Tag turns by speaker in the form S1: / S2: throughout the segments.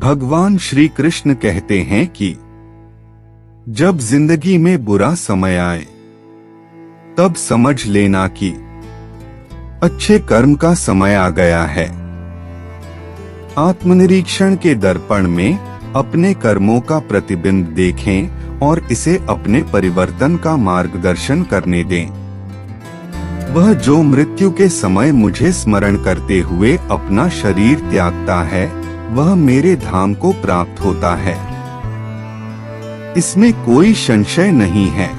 S1: भगवान श्री कृष्ण कहते हैं कि जब जिंदगी में बुरा समय आए तब समझ लेना कि अच्छे कर्म का समय आ गया है। आत्मनिरीक्षण के दर्पण में अपने कर्मों का प्रतिबिंब देखें और इसे अपने परिवर्तन का मार्गदर्शन करने दें। वह जो मृत्यु के समय मुझे स्मरण करते हुए अपना शरीर त्यागता है, वह मेरे धाम को प्राप्त होता है, इसमें कोई संशय नहीं है।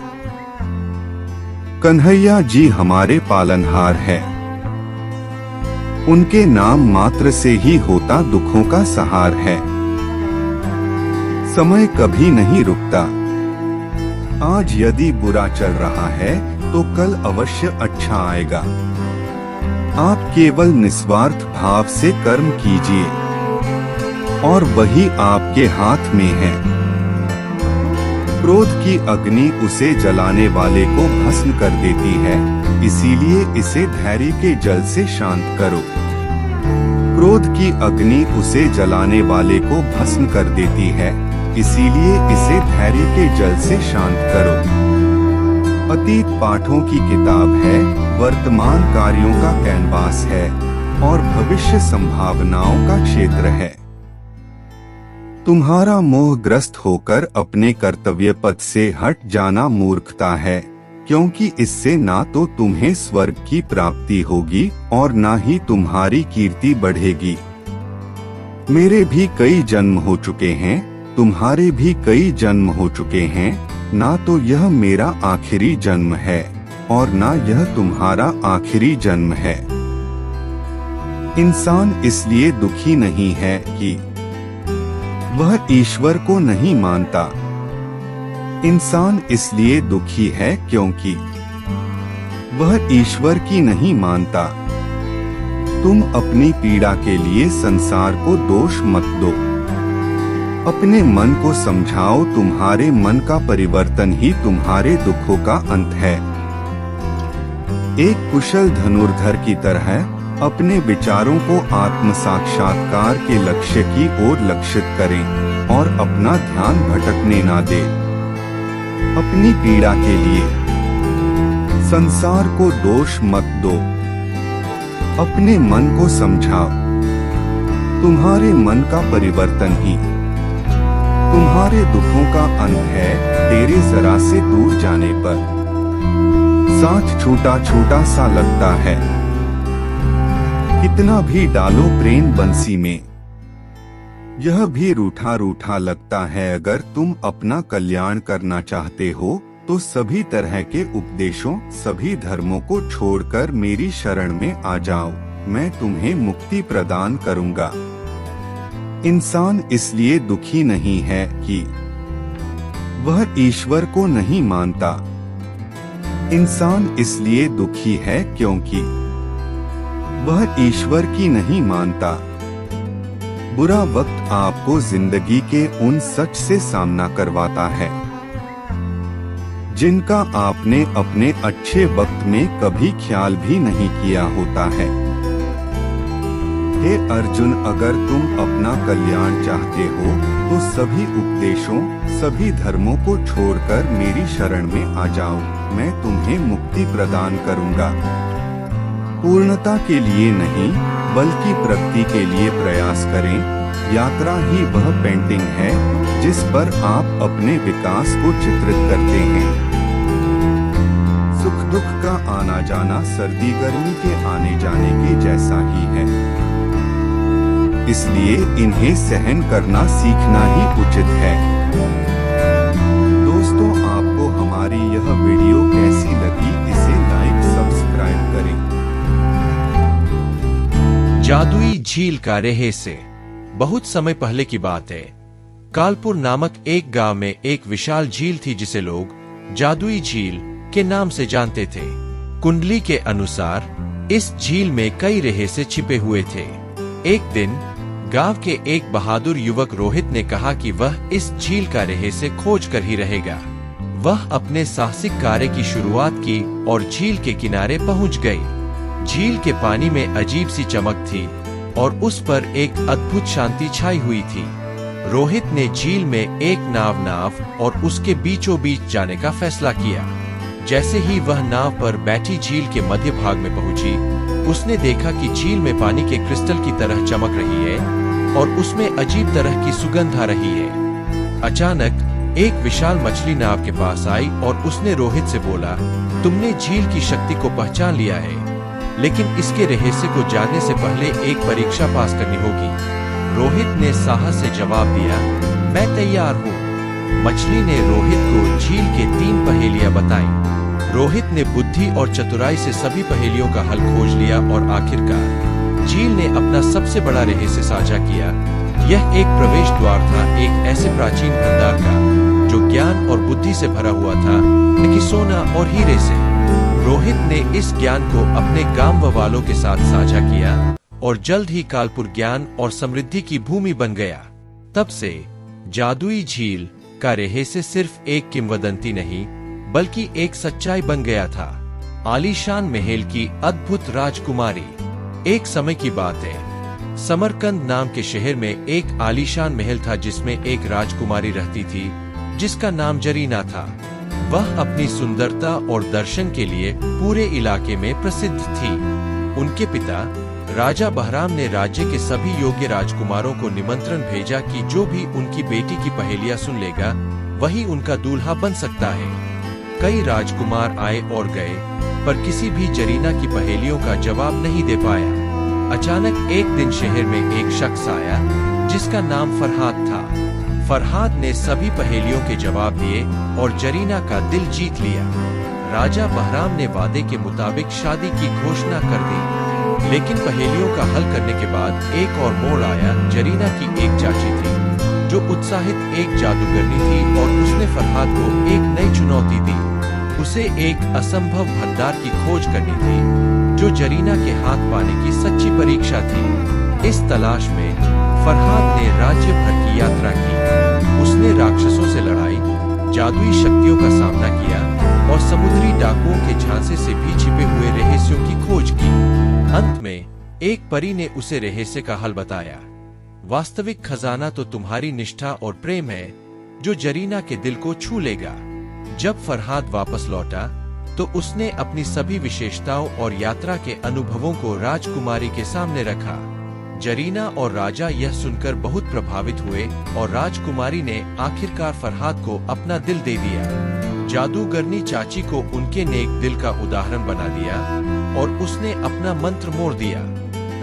S1: कन्हैया जी हमारे पालनहार है। उनके नाम मात्र से ही होता दुखों का सहार है। समय कभी नहीं रुकता। आज यदि बुरा चल रहा है तो कल अवश्य अच्छा आएगा। आप केवल निस्वार्थ भाव से कर्म कीजिए और वही आपके हाथ में है। क्रोध की अग्नि उसे जलाने वाले को भस्म कर देती है, इसीलिए इसे धैर्य के जल से शांत करो। क्रोध की अग्नि उसे जलाने वाले को भस्म कर देती है, इसीलिए इसे धैर्य के जल से शांत करो। अतीत पाठों की किताब है, वर्तमान कार्यों का कैनवास है और भविष्य संभावनाओं का क्षेत्र है। तुम्हारा मोहग्रस्त होकर अपने कर्तव्य पथ से हट जाना मूर्खता है, क्योंकि इससे ना तो तुम्हें स्वर्ग की प्राप्ति होगी और ना ही तुम्हारी कीर्ति बढ़ेगी। मेरे भी कई जन्म हो चुके हैं, तुम्हारे भी कई जन्म हो चुके हैं, ना तो यह मेरा आखिरी जन्म है और ना यह तुम्हारा आखिरी जन्म है। इंसान इसलिए दुखी नहीं है कि वह ईश्वर को नहीं मानता। इंसान इसलिए दुखी है क्योंकि वह ईश्वर की नहीं मानता। तुम अपनी पीड़ा के लिए संसार को दोष मत दो। अपने मन को समझाओ, तुम्हारे मन का परिवर्तन ही तुम्हारे दुखों का अंत है। एक कुशल धनुर्धर की तरह अपने विचारों को आत्म साक्षात्कार के लक्ष्य की ओर लक्षित करें और अपना ध्यान भटकने ना दें। अपनी पीड़ा के लिए संसार को दोष मत दो। अपने मन को समझाओ, तुम्हारे मन का परिवर्तन ही तुम्हारे दुखों का अंत है। तेरे जरा से दूर जाने पर साथ छूटा छूटा सा लगता है। कितना भी डालो प्रेम बंसी में, यह भी रूठा रूठा लगता है। अगर तुम अपना कल्याण करना चाहते हो तो सभी तरह के उपदेशों, सभी धर्मों को छोड़कर मेरी शरण में आ जाओ, मैं तुम्हें मुक्ति प्रदान करूंगा। इंसान इसलिए दुखी नहीं है कि वह ईश्वर को नहीं मानता। इंसान इसलिए दुखी है क्योंकि वह ईश्वर की नहीं मानता। बुरा वक्त आपको जिंदगी के उन सच से सामना करवाता है जिनका आपने अपने अच्छे वक्त में कभी ख्याल भी नहीं किया होता है। हे अर्जुन, अगर तुम अपना कल्याण चाहते हो तो सभी उपदेशों, सभी धर्मों को छोड़कर मेरी शरण में आ जाओ, मैं तुम्हें मुक्ति प्रदान करूंगा। पूर्णता के लिए नहीं बल्कि प्रगति के लिए प्रयास करें। यात्रा ही वह पेंटिंग है जिस पर आप अपने विकास को चित्रित करते हैं। सुख दुख का आना जाना सर्दी गर्मी के आने जाने के जैसा ही है, इसलिए इन्हें सहन करना सीखना ही उचित है। दोस्तों, आपको हमारी यह वीडियो कैसी लगी, इसे लाइक सब्सक्राइब करें।
S2: जादुई झील का रहस्य। बहुत समय पहले की बात है। कालपुर नामक एक गांव में एक विशाल झील थी जिसे लोग जादुई झील के नाम से जानते थे। कुंडली के अनुसार इस झील में कई रहस्य छिपे हुए थे। एक दिन गांव के एक बहादुर युवक रोहित ने कहा कि वह इस झील का रहस्य खोज कर ही रहेगा। वह अपने साहसिक कार्य की शुरुआत की और झील के किनारे पहुंच गई। झील के पानी में अजीब सी चमक थी और उस पर एक अद्भुत शांति छाई हुई थी। रोहित ने झील में एक नाव और उसके बीचों बीच जाने का फैसला किया। जैसे ही वह नाव पर बैठी झील के मध्य भाग में पहुंची, उसने देखा कि झील में पानी के क्रिस्टल की तरह चमक रही है और उसमें अजीब तरह की सुगंध आ रही है। अचानक एक विशाल मछली नाव के पास आई और उसने रोहित से बोला, तुमने झील की शक्ति को पहचान लिया है, लेकिन इसके रहस्य को जानने से पहले एक परीक्षा पास करनी होगी। रोहित ने साहस से जवाब दिया, मैं तैयार हूँ। मछली ने रोहित को झील के 3 पहेलियां बताईं। रोहित ने बुद्धि और चतुराई से सभी पहेलियों का हल खोज लिया और आखिरकार झील ने अपना सबसे बड़ा रहस्य साझा किया। यह एक प्रवेश द्वार था, एक ऐसे प्राचीन भंडार का जो ज्ञान और बुद्धि से भरा हुआ था, न कि सोना और हीरे से। रोहित ने इस ज्ञान को अपने गांव वालों के साथ साझा किया और जल्द ही कालपुर ज्ञान और समृद्धि की भूमि बन गया। तब से जादुई झील का रहस्य सिर्फ एक किंवदंती नहीं, बल्कि एक सच्चाई बन गया था। आलीशान महल की अद्भुत राजकुमारी। एक समय की बात है, समरकंद नाम के शहर में एक आलीशान महल था जिसमें एक राजकुमारी रहती थी जिसका नाम जरीना था। वह अपनी सुंदरता और दर्शन के लिए पूरे इलाके में प्रसिद्ध थी। उनके पिता राजा बहराम ने राज्य के सभी योग्य राजकुमारों को निमंत्रण भेजा कि जो भी उनकी बेटी की पहेलियां सुन लेगा वही उनका दूल्हा बन सकता है। कई राजकुमार आए और गए, पर किसी भी जरीना की पहेलियों का जवाब नहीं दे पाया। अचानक एक दिन शहर में एक शख्स आया जिसका नाम फरहाद था। फरहाद ने सभी पहेलियों के जवाब दिए और जरीना का दिल जीत लिया। राजा बहराम ने वादे के मुताबिक शादी की घोषणा कर दी, लेकिन पहेलियों का हल करने के बाद एक और मोड़ आया। जरीना की एक चाची थी जो उत्साहित एक जादूगरनी थी और उसने फरहाद को एक नई चुनौती दी। उसे एक असंभव भंडार की खोज करनी थी जो जरीना के हाथ पाने की सच्ची परीक्षा थी। इस तलाश में फरहाद ने राज्य भर की यात्रा की। उसने राक्षसों से लड़ाई, जादुई शक्तियों का सामना किया और समुद्री डाकुओं के झांसे से भी छिपे हुए रहस्यों की खोज की। अंत में एक परी ने उसे रहस्य का हल बताया। वास्तविक खजाना तो तुम्हारी निष्ठा और प्रेम है जो जरीना के दिल को छू लेगा। जब फरहाद वापस लौटा तो उसने अपनी सभी विशेषताओं और यात्रा के अनुभवों को राजकुमारी के सामने रखा। जरीना और राजा यह सुनकर बहुत प्रभावित हुए और राजकुमारी ने आखिरकार फरहाद को अपना दिल दे दिया। जादूगरनी चाची को उनके नेक दिल का उदाहरण बना दिया और उसने अपना मंत्र मोड़ दिया।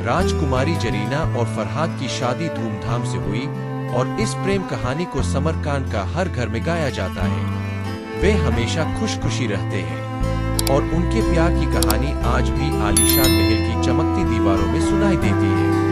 S2: राजकुमारी जरीना और फरहाद की शादी धूमधाम से हुई और इस प्रेम कहानी को समरकांड का हर घर में गाया जाता है। वे हमेशा खुश खुशी रहते हैं और उनके प्यार की कहानी आज भी आलीशान महल की चमकती दीवारों में सुनाई देती है।